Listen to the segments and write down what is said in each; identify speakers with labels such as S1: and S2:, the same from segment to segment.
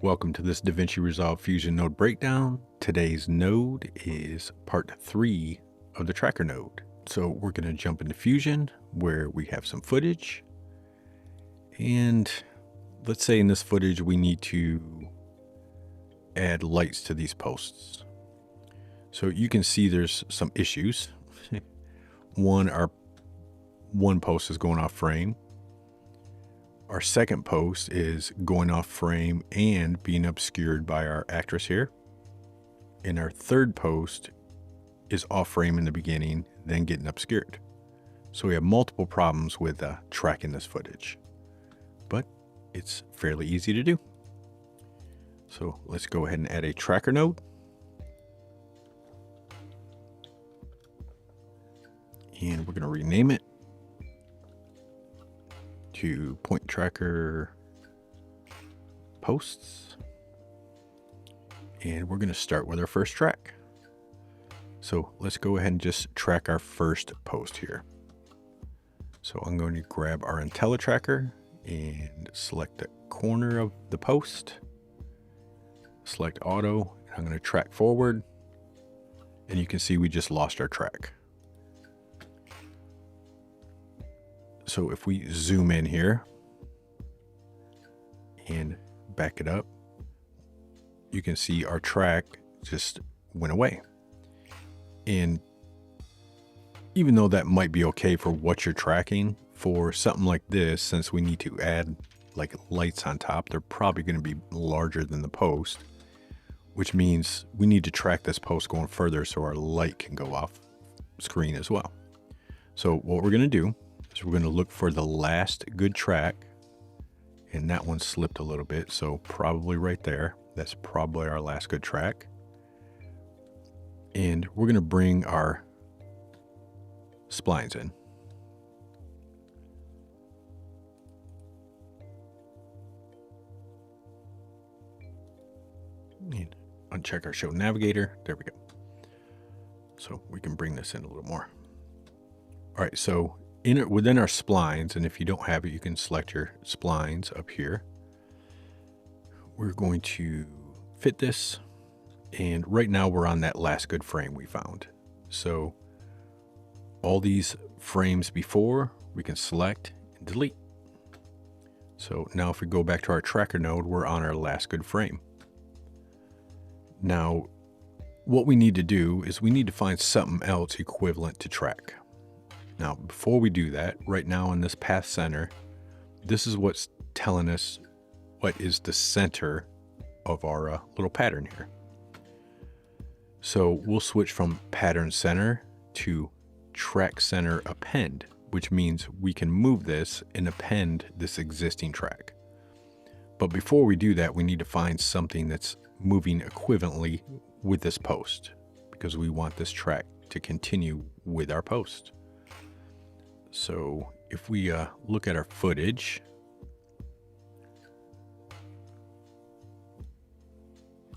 S1: Welcome to this DaVinci Resolve Fusion node breakdown. Today's node is part 3 of the tracker node. So we're going to jump into Fusion where we have some footage. And let's say in this footage we need to add lights to these posts. So you can see there's some issues. One post is going off frame. Our second post is going off frame and being obscured by our actress here. And our third post is off frame in the beginning, then getting obscured. So we have multiple problems with tracking this footage, but it's fairly easy to do. So let's go ahead and add a tracker node. And we're going to rename it to point tracker posts. And we're going to start with our first track. So let's go ahead and just track our first post here. So I'm going to grab our IntelliTracker and select the corner of the post. Select auto. I'm going to track forward. And you can see we just lost our track. So if we zoom in here and back it up, you can see our track just went away. And even though that might be okay for what you're tracking, for something like this, since we need to add like lights on top, they're probably going to be larger than the post, which means we need to track this post going further so our light can go off screen as well. So what we're going to do, so we're going to look for the last good track, and that one slipped a little bit, so probably right there. That's probably our last good track. And we're going to bring our splines in. And uncheck our show navigator. There we go. So we can bring this in a little more. All right, so within our splines, and if you don't have it, you can select your splines up here. We're going to fit this, and right now we're on that last good frame we found. So all these frames before, we can select and delete. So now if we go back to our tracker node, we're on our last good frame. Now, what we need to do is we need to find something else equivalent to track. Now, before we do that, right now in this path center, this is what's telling us what is the center of our little pattern here. So we'll switch from pattern center to track center append, which means we can move this and append this existing track. But before we do that, we need to find something that's moving equivalently with this post, because we want this track to continue with our post. So if we look at our footage,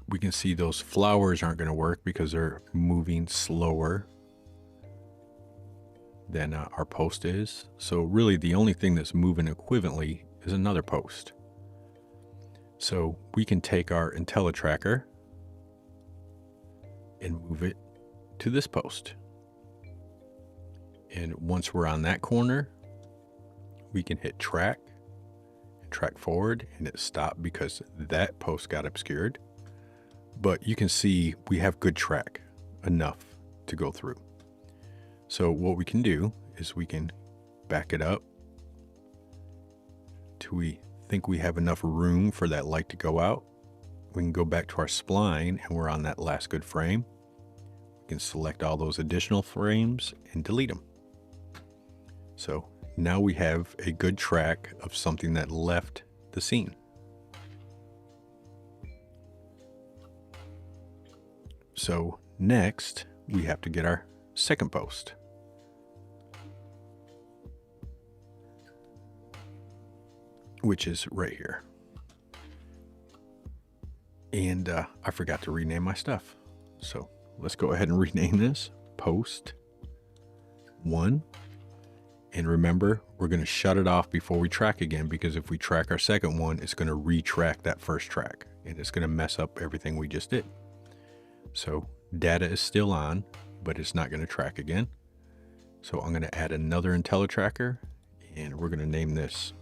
S1: we can see those flowers aren't going to work because they're moving slower than our post is. So really the only thing that's moving equivalently is another post. So we can take our IntelliTracker and move it to this post. And once we're on that corner, we can hit track and track forward, and it stopped because that post got obscured. But you can see we have good track enough to go through. So what we can do is we can back it up till we think we have enough room for that light to go out. We can go back to our spline and we're on that last good frame. We can select all those additional frames and delete them. So now we have a good track of something that left the scene. So next we have to get our second post. Which is right here. And I forgot to rename my stuff. So let's go ahead and rename this post 1. And remember, we're going to shut it off before we track again, because if we track our second one, it's going to retrack that first track and it's going to mess up everything we just did. So data is still on, but it's not going to track again. So I'm going to add another IntelliTracker, and we're going to name this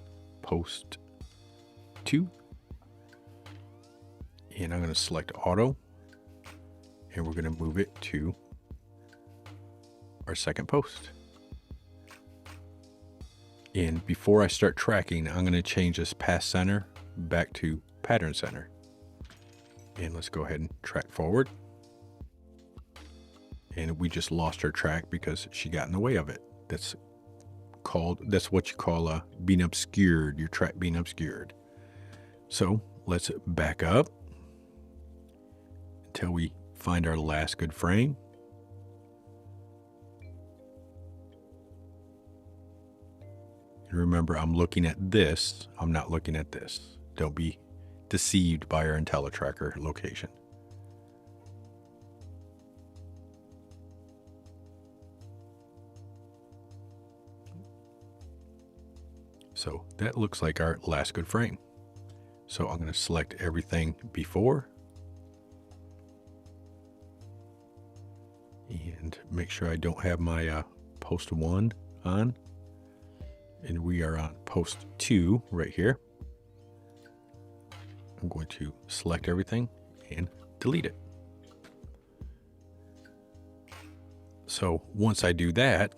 S1: post 2. And I'm going to select auto, and we're going to move it to our second post. And before I start tracking, I'm going to change this path center back to pattern center. And let's go ahead and track forward. And we just lost her track because she got in the way of it. That's what you call being obscured, your track being obscured. So let's back up until we find our last good frame. And remember, I'm looking at this, I'm not looking at this. Don't be deceived by our IntelliTracker location. So that looks like our last good frame. So I'm going to select everything before and make sure I don't have my post 1 on. And we are on post 2 right here. I'm going to select everything and delete it. So once I do that,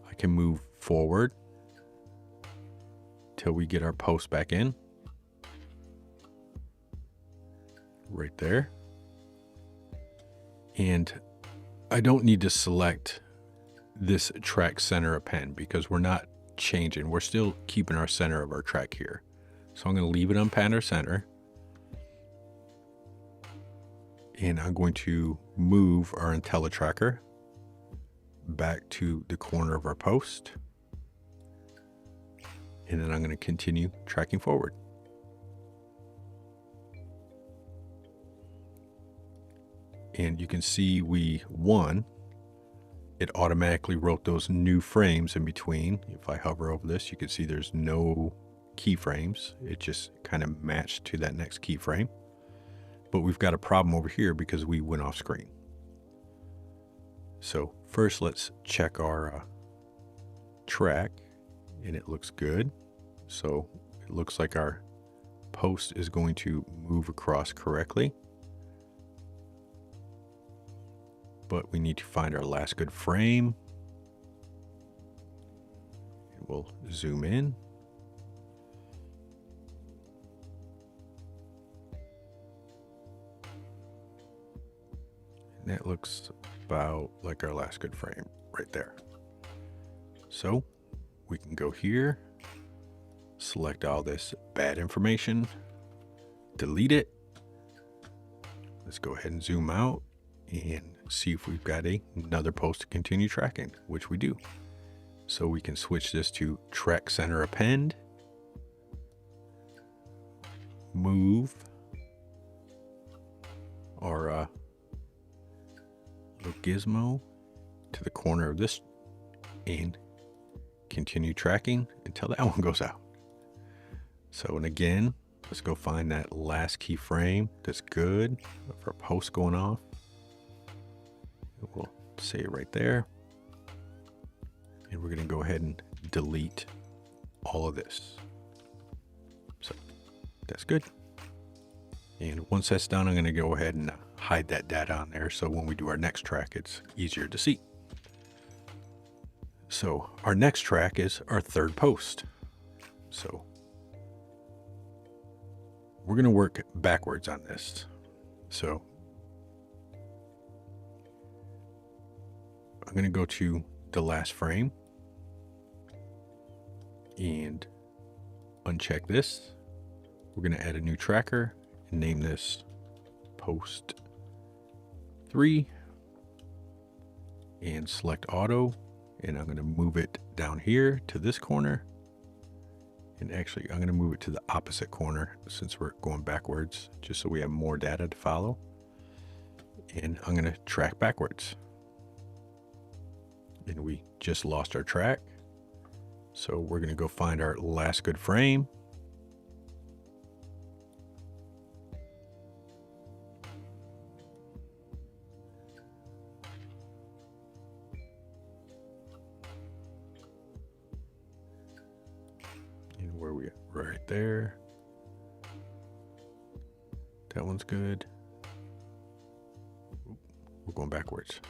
S1: I can move forward till we get our post back in. Right there. And I don't need to select this track center append because we're not changing. We're still keeping our center of our track here. So I'm going to leave it on pattern center. And I'm going to move our IntelliTracker back to the corner of our post. And then I'm going to continue tracking forward. And you can see we won. It automatically wrote those new frames in between. If I hover over this, you can see there's no keyframes. It just kind of matched to that next keyframe. But we've got a problem over here because we went off screen. So first let's check our track, and it looks good. So it looks like our post is going to move across correctly. But we need to find our last good frame. We'll zoom in. And that looks about like our last good frame right there. So we can go here, select all this bad information, delete it. Let's go ahead and zoom out and see if we've got another post to continue tracking, which we do. So we can switch this to track center append, move our little gizmo to the corner of this and continue tracking until that one goes out. So, and again, let's go find that last keyframe that's good for a post going off. We'll say it right there. And we're going to go ahead and delete all of this. So that's good. And once that's done, I'm going to go ahead and hide that data on there. So when we do our next track, it's easier to see. So our next track is our third post. So we're going to work backwards on this. So I'm going to go to the last frame and uncheck this. We're going to add a new tracker and name this post 3 and select auto. And I'm going to move it down here to this corner. And actually, I'm going to move it to the opposite corner since we're going backwards, just so we have more data to follow. And I'm going to track backwards. And we just lost our track. So we're going to go find our last good frame. And where we at? Right there. That one's good. We're going backwards.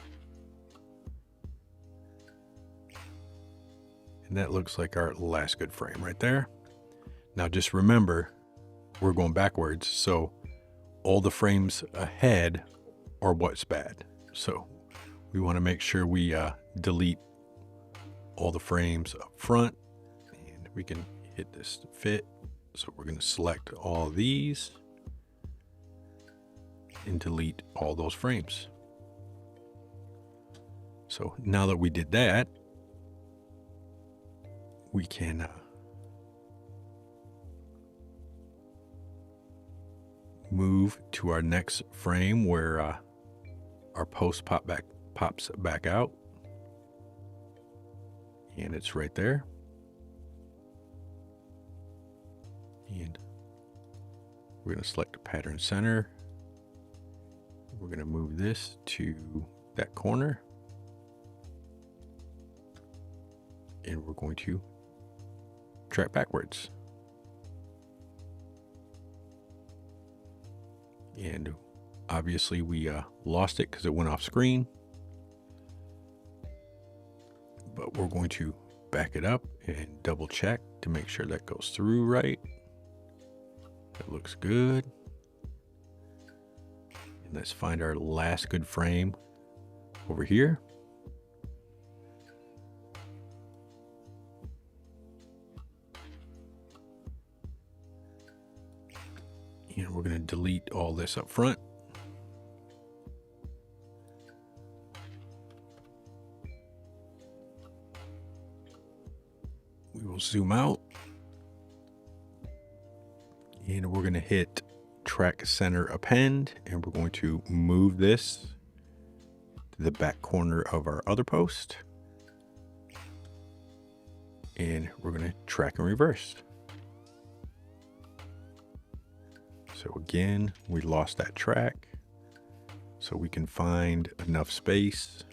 S1: And that looks like our last good frame right there. Now just remember, we're going backwards, so all the frames ahead are what's bad. So we want to make sure we delete all the frames up front, and we can hit this to fit. So we're going to select all these and delete all those frames. So now that we did that, we can move to our next frame where our post pops back out, and it's right there. And we're going to select pattern center. We're going to move this to that corner, and we're going to track backwards. And obviously we lost it because it went off screen, but we're going to back it up and double check to make sure that goes through right. That looks good. And let's find our last good frame over here. And we're going to delete all this up front. We will zoom out. And we're going to hit track center append, and we're going to move this to the back corner of our other post. And we're going to track and reverse. So again, we lost that track, so we can find enough space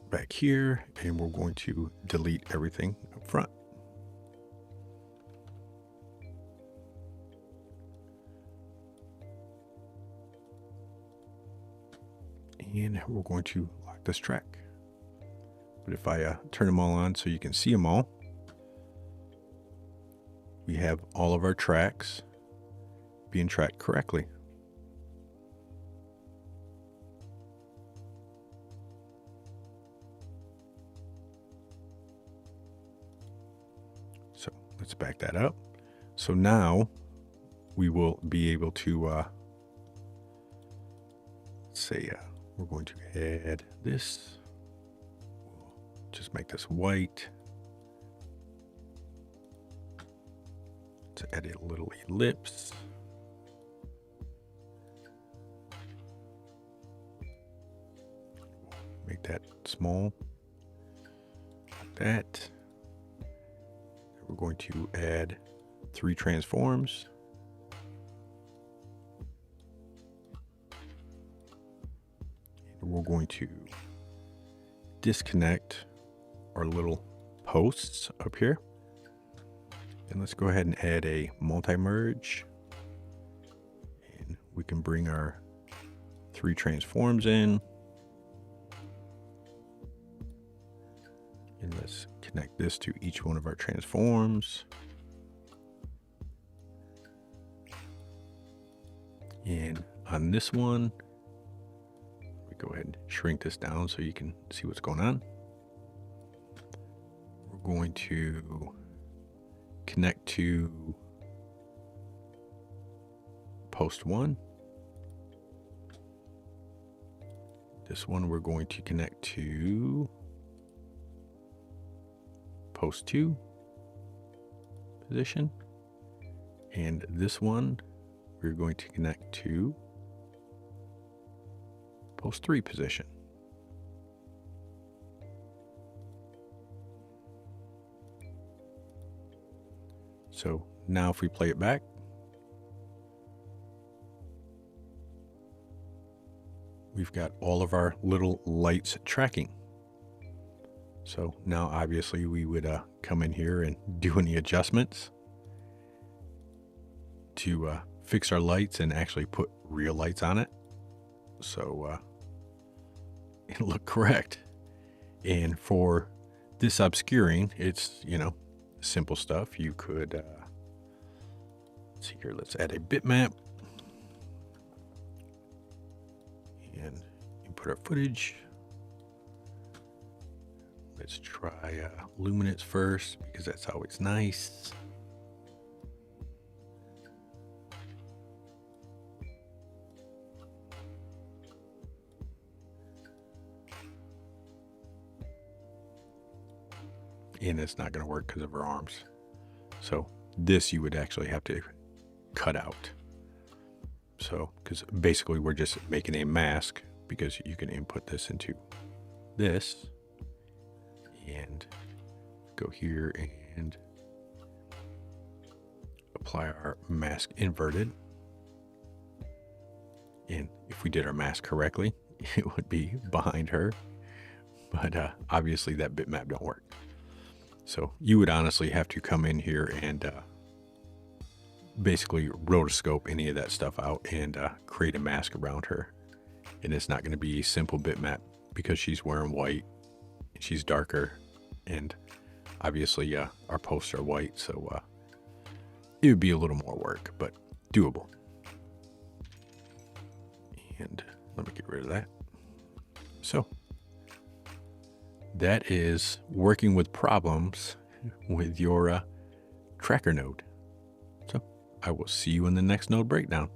S1: back here, and we're going to delete everything up front. And we're going to lock this track. But if I turn them all on so you can see them all, we have all of our tracks being tracked correctly. So let's back that up. So now we will be able to say we're going to add this. We'll just make this white. Let's add a little ellipse. Make that small, like that. We're going to add 3 transforms. And we're going to disconnect our little posts up here. And let's go ahead and add a multi-merge. And we can bring our 3 transforms in. And let's connect this to each one of our transforms. And on this one, we go ahead and shrink this down so you can see what's going on. We're going to connect to post 1. This one we're going to connect to post 2 position, and this one we're going to connect to post 3 position. So now if we play it back, we've got all of our little lights tracking. So now obviously we would come in here and do any adjustments to fix our lights and actually put real lights on it. So it'll look correct. And for this obscuring, it's, you know, simple stuff. You could, let's see here, let's add a bitmap. And input our footage. Let's try luminance first, because that's always nice. And it's not going to work because of her arms. So this you would actually have to cut out. So, because basically we're just making a mask, because you can input this into this and go here and apply our mask inverted. And if we did our mask correctly, it would be behind her. But obviously that bitmap don't work. So you would honestly have to come in here and basically rotoscope any of that stuff out and create a mask around her. And it's not going to be a simple bitmap, because she's wearing white and she's darker, and obviously our posts are white, so it would be a little more work, but doable. And let me get rid of that. So that is working with problems with your tracker node. So I will see you in the next node breakdown.